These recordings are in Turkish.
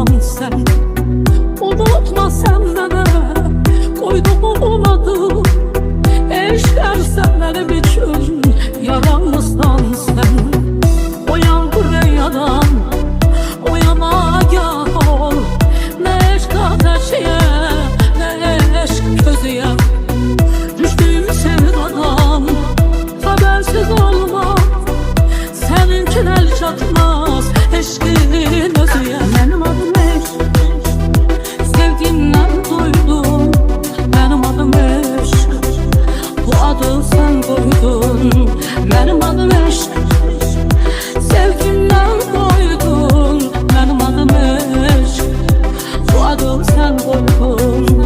yaradan sen. Unutma sende de koyduğum adı. Eşersen benim için yaramızdan sen. Uyan buraya, uyan agah ol. Ne eşk ateşiye, ne eşk közüye. Düştüğüm sevdadan habersiz olma. Seninkin el çatmaz eşkin özüye. Benim adım eşk, sevgimden duydum. Benim adım eşk, bu adı sen koydun. Benim adım eşk, sevgimden koydun. Benim adım eşk, bu adı sen koydun.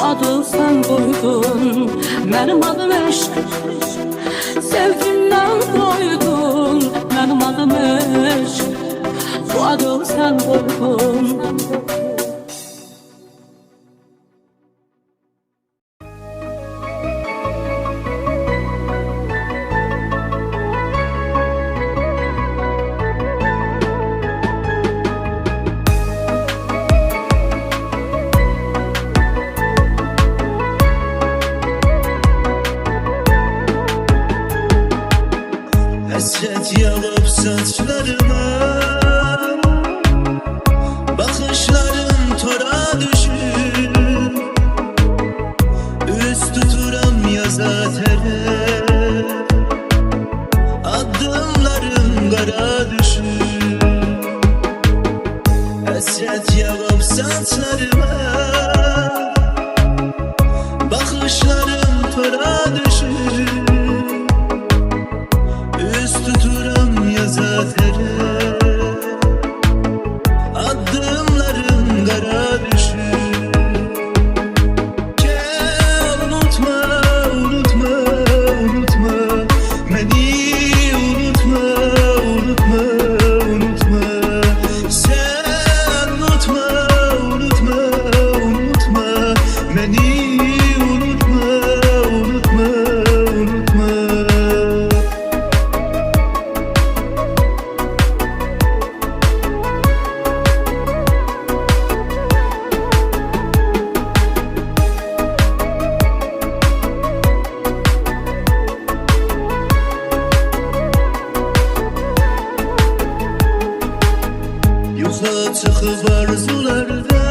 Adı sen koydun, benim adım eşk. Sevgimden koydun, benim adım eşk. Bu adı sen koydun. Hasret yağıp saçlarıma, bakışlarım tora düşür. Üst tuturam yaza tere, adımlarım kara düşür. Hasret yağıp saçlarıma, bakışlarım tora düşür. Tuturam yaza tere, adımlarım kara düşür. Gel unutma, unutma, unutma. Beni unutma, unutma, unutma. Sen unutma, unutma, unutma. Beni unutma, unutma, unutma. Yoxa çıxıb arzularda,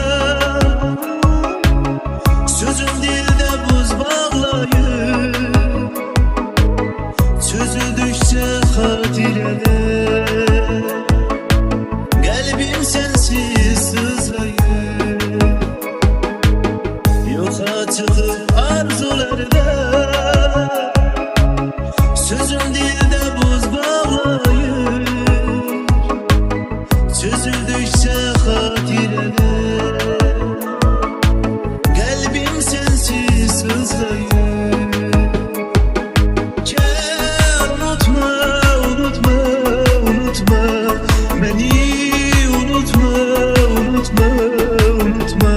sözün dildə buz bağlayır. Çözüldükcə xatirədə, qəlbim sənsiz sızlayır. Yoxa çıxıb arzularda, sözün dildə buz bağlayır. Çözüldükçe hatirede, kalbim sensiz sızlayır. Gel unutma, unutma, unutma. Beni unutma, unutma, unutma.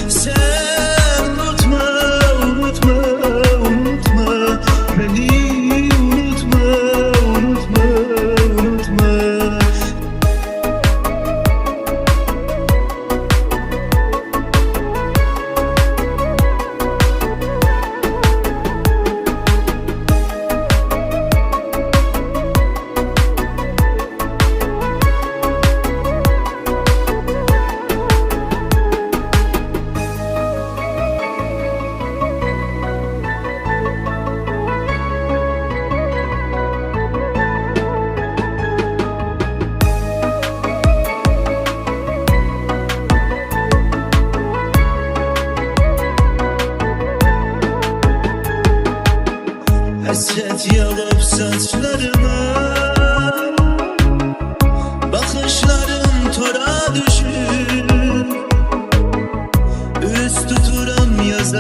Sen unutma, unutma, unutma. Beni unutma, unutma, unutma. Hasret yağıp saçlarıma, bakışlarım tora düşür. Üst tuturam yaza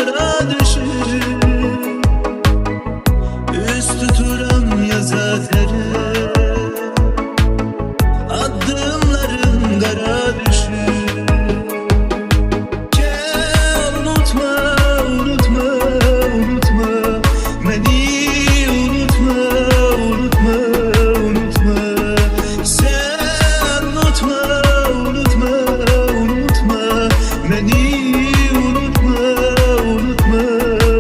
kara düşür. Üst tuturam yaza tere, adımların kara düşür. Gel unutma, unutma, unutma beni, unutma, unutma, unutma. Sen unutma, unutma, unutma beni, unutma, unutma,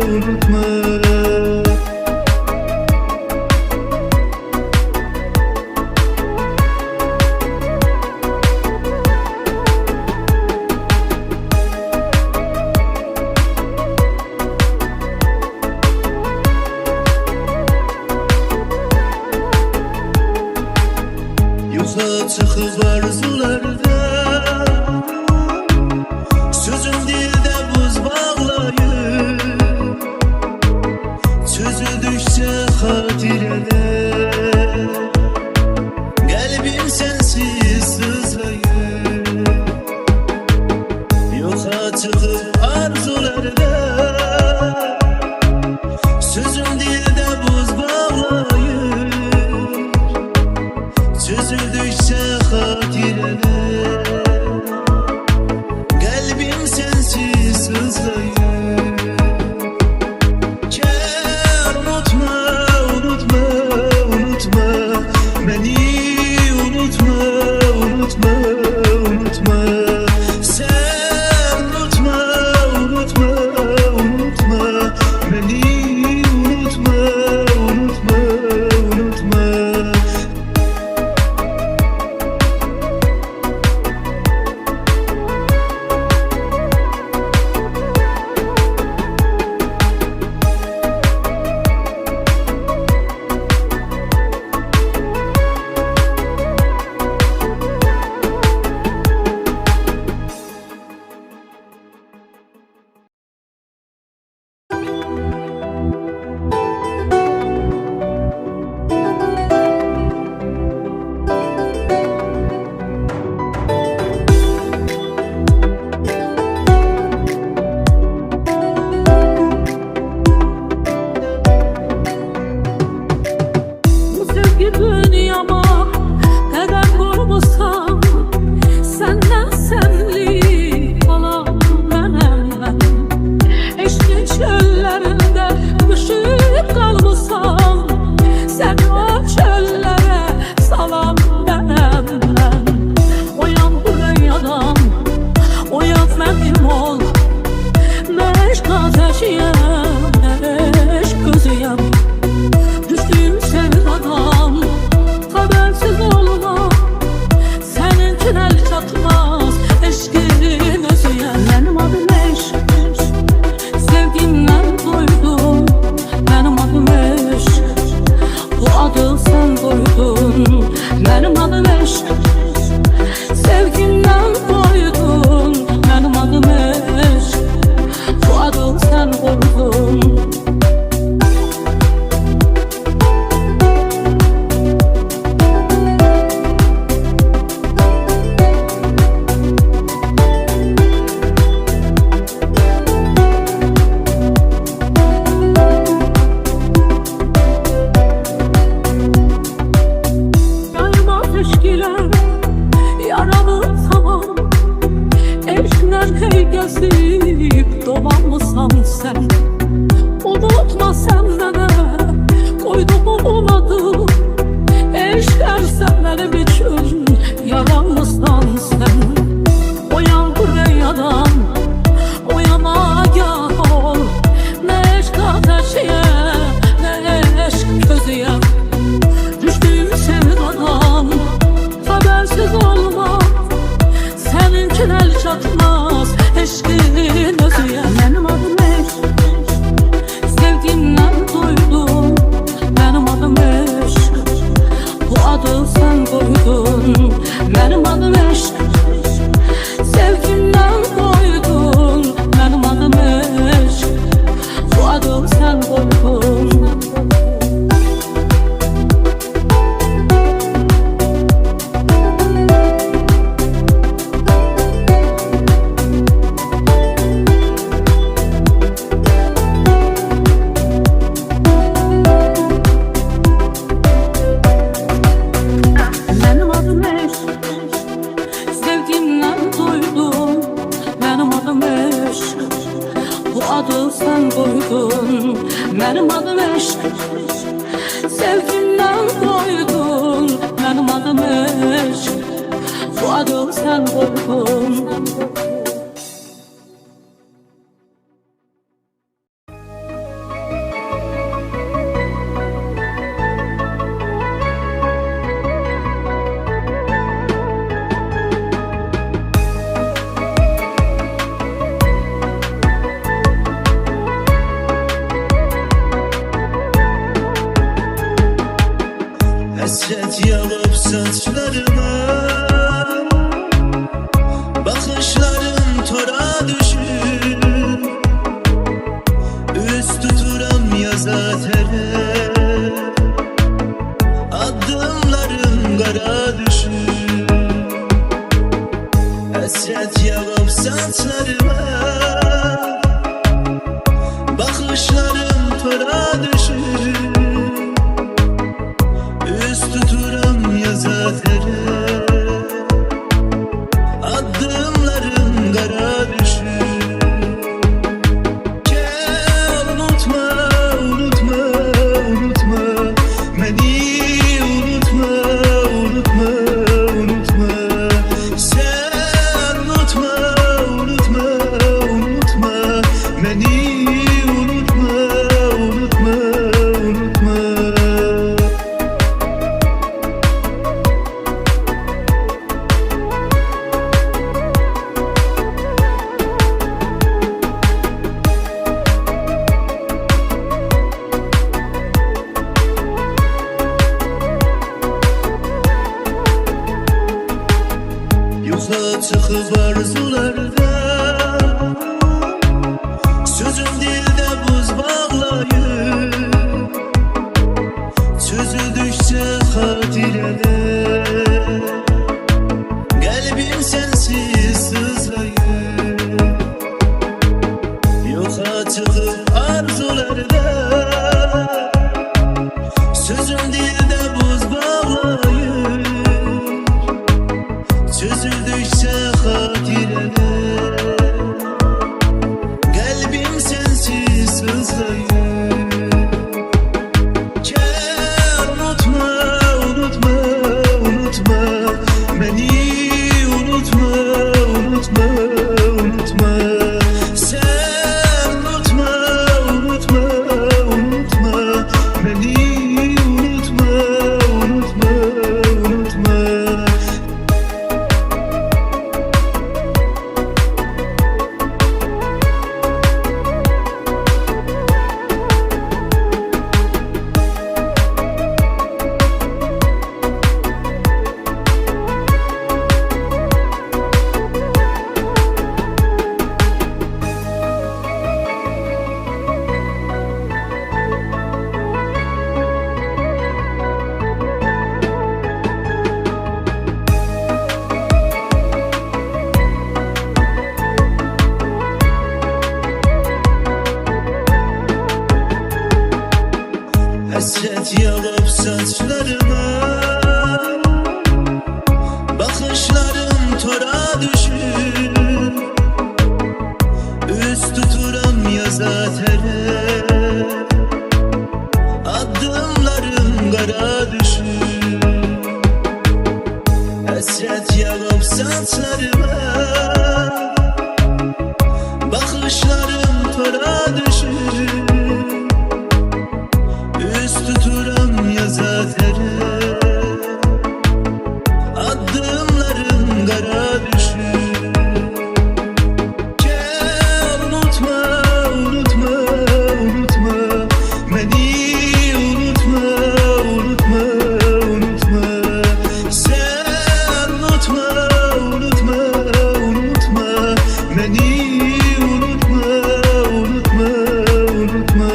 unutma. Yoxa çıxıb arzularda, sözüm dildə buz bağlayır. Çözüldükcə xatirələr, qəlbim sənsiz sızlayır. Yoxa çıxıb arzularda, sözüm dildə buz bağlayır. Çözüldükçe hatireler, kalbim sensiz sızlayır. Gel unutma, unutma, unutma beni, unutma, unutma, unutma. Sen unutma, unutma, unutma beni, unutma, unutma, unutma. Bu sevgi dünyama kadar vurmuşsan, senden senlik olan benim. Eşkin çöllerinde düşüp kalmışsam, sen o çöllere salam benim. Oyan buraya, oyan benim ol. Ne eşk ateşiyem, ne eşk gözüyem. Düştüğüm sevdadan habersiz olma, seninkin el çatmaz eşkin özüye. Benim adım eşk, sevgimden doydum. Benim adım eşk, bu adı sen koydun. Benim adım eşk, sevgimden doydum. Benim adım eşk, bu adı sen koydun. Yayma teşkiler, yaralı tamam. Eşkden hey gezip dolanmışsan sen. Unutma sen bana koyduğum adı. Eşker sen benim için yaralısan sen. Oyan buraya, oyana gel ol. Ne eşk ateşiye, ne eşk közüye. Düştüğüm sevdadan habersiz olma, seninkin el çatmaz eşkin özüye. Benim adım eşk, sevgimden doydum. Benim adım eşk, bu adı sen koydun. Benim adım eşk, sevgimden doydum. Benim adım eşk, bu adı sen koydun. Bu adı sen koydun, benim adım eşk. Sevgimden koydun, benim adım eşk. Bu adı sen koydun. Hasret yağıp saçlarıma, bakışlarım tora düşür. Üst tuturam yaza tere, adımlarım kara düşür. Hasret yağıp saçlarıma, bakışlarım tora düşür. Üst tuturam yaza tere, adımlarım kara düşür. Gel unutma, unutma, unutma, beni unutma, unutma, unutma. Sen unutma, unutma, unutma, beni unutma, unutma, unutma. Yoxa çıxıb arzularda, sözüm dildə buz bağlayır. Çözüldükcə xatirələr, qəlbim sənsiz sızlayır. Yoxa çıxıb arzularda, sözüm dildə buz bağlayır. Çözüldükçe hatireler, kalbim sensiz sızlayır. Gel unutma, unutma, unutma, beni unutma, unutma, unutma. Sen unutma, unutma, unutma, beni unutma, unutma, unutma. Hasret yağıp saçlarıma, bakışlarım tora düşür. Üst tuturam yaza tere, adımlarım kara düşür. Hasret yağıp saçlarıma, bakışlarım tora düşür. Üst tuturam yaza tere, adımlarım kara düşür. Gel unutma, unutma, unutma, beni unutma, unutma, unutma. Sen unutma, unutma, unutma, beni unutma, unutma, unutma.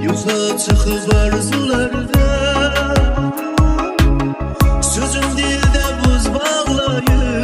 Yoxa çıxıb arzularda, sözüm dildə buz bağlayır.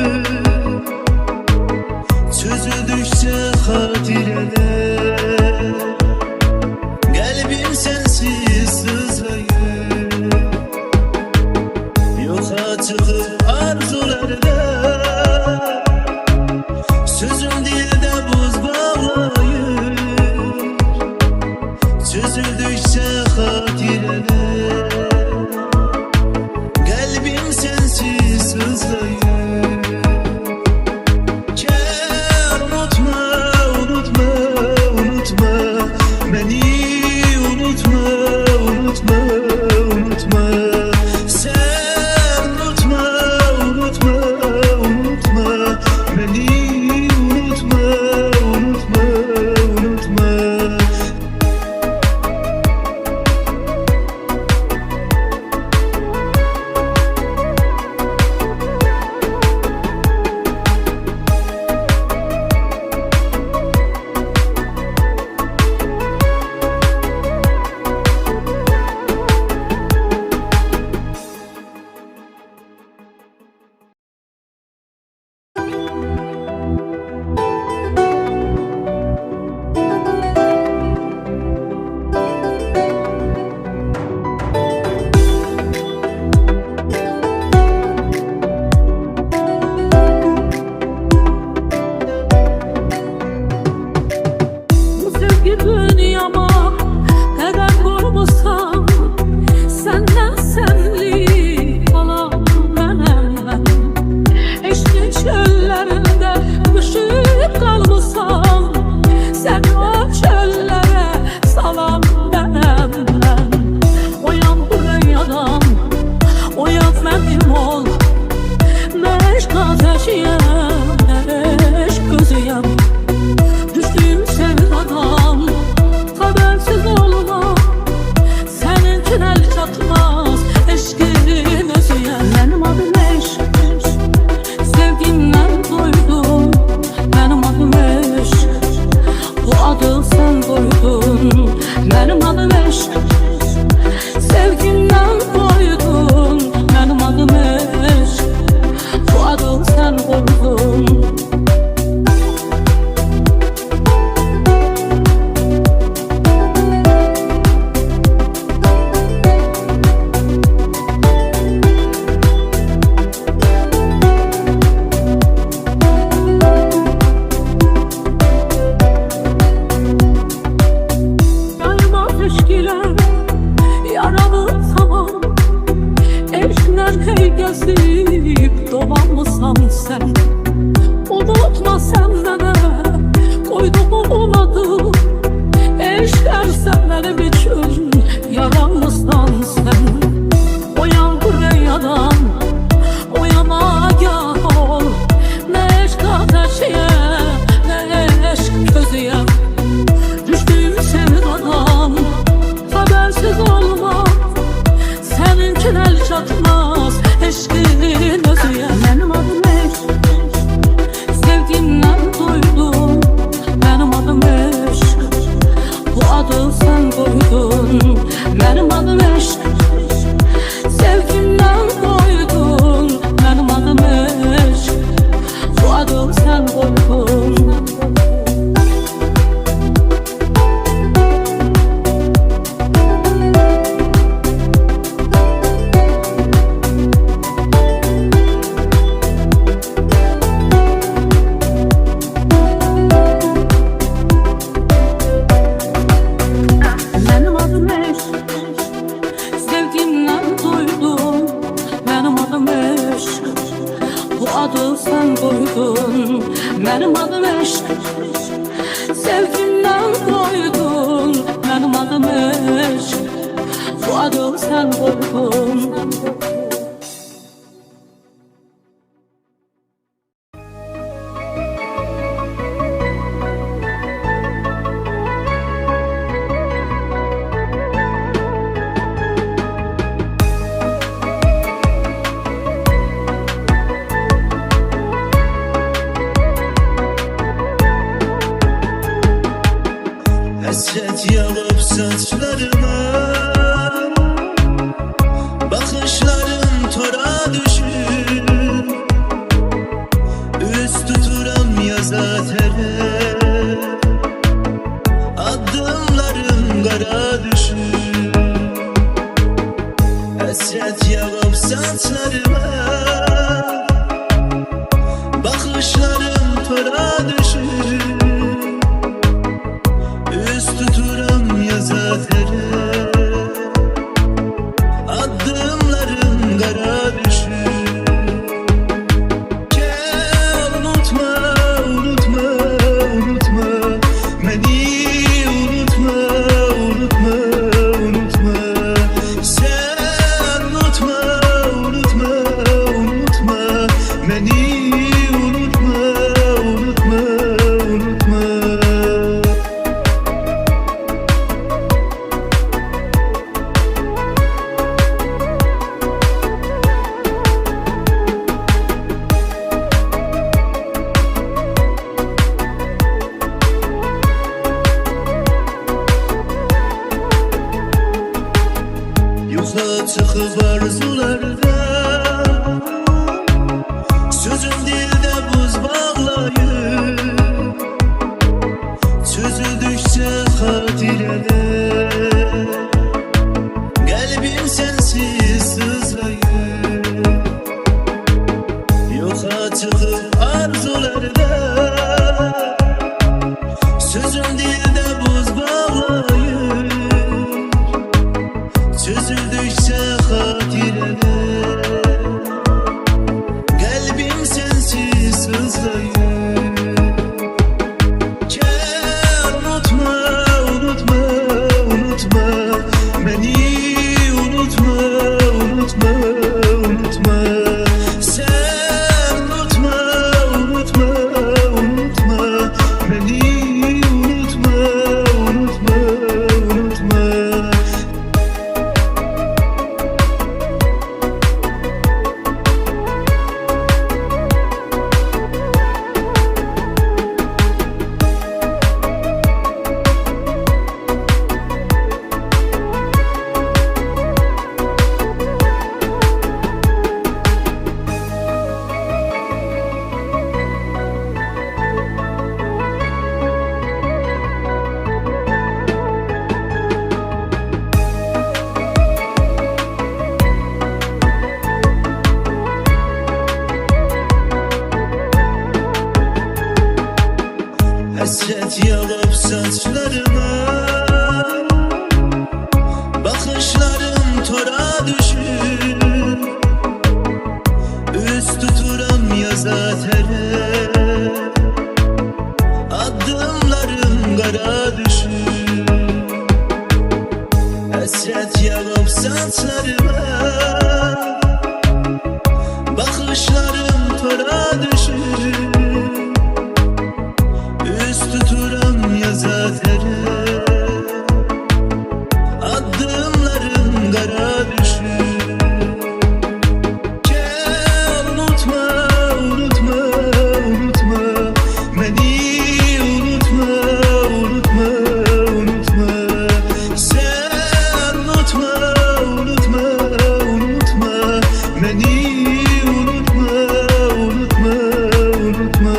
taşıyan eşk gözüyem. Düştüğüm sevdadan habersiz olma, seninkin el çatmaz eşkin özüyem. Benim adım eşk, sevgimden doydum. Benim adım eşk, bu adı sen koydun. Benim adım eşk, sevgimden doydum. Benim adım eşk, bu adı sen koydun. Yayma teşkiler yaralı tamam, eşkler hey gezip dolanmışsan sen. Unutma sen bana koyduğum adı, eşkler sen benim için yaranmışsan sen. O yağmur yadan o yana gah ol, ne eşk ateşiye ne eşk közüye. Düştüğüm sevdadan habersiz olma, seninkin el çatmaz eşkin özüye. Benim adım eşk, sevgimden doydum. Benim adım eşk, bu adı sen koydun. Benim adım eşk, sevgimden doydum. Benim adım eşk, bu adı sen koydun. Benim adım eşk, sevgimden doydum. Benim adım eşk, bu adı sen koydun. Benim adım eşk, sevgimden doydum. Benim adım eşk, bu adı sen koydun. Hasret yağıp saçlarıma, bakışlarım tora düşür. Üst tuturam yaza tere, adımlarım kara düşür. Hasret yağıp saçlarıma, bakışlarım tora düşür. Üst tuturam yaza tere, adımlarım kara düşür. Gel unutma, unutma, unutma, beni unutma, unutma, unutma. Sen unutma, unutma, unutma, beni unutma, unutma, unutma. Yoxa çıxıb arzularda, sözün dildə buz bağlayır. Çözüldükcə xatirələr, qəlbim sənsiz sızlayır. Yoxa çıxıb arzularda, sözün dildə buz bağlayır. Çözüldükçe hatireler, kalbim sensiz Hasret yağıp saçlarıma, bakışlarım tora düşür. Üst tuturam yaza tere, adımlarım kara düşür. Hasret yağıp saçlarıma, bakışlarım tora düşür. Üst tuturam yaza tere, adımlarım kara düşür. Gel unutma, unutma, unutma beni, unutma, unutma, unutma. Sen unutma, unutma, unutma beni, unutma, unutma, unutma.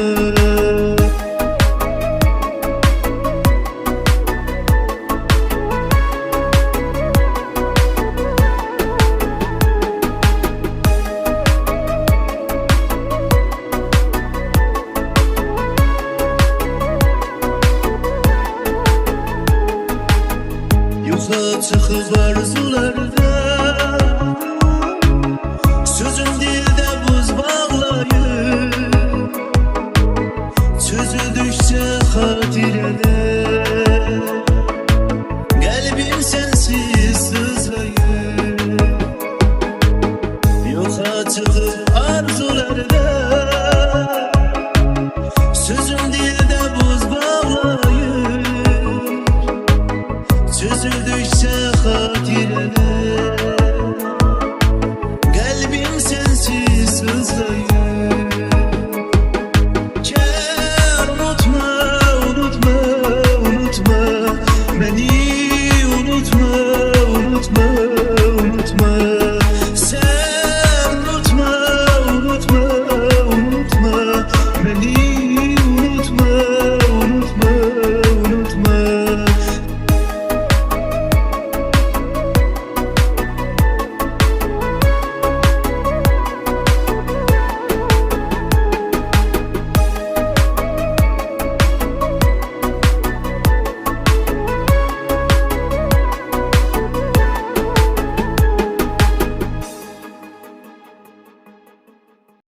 Yoxa çıxıb arzularda, sözüm dildə buz bağlayır. Çözüldükcə xatirələr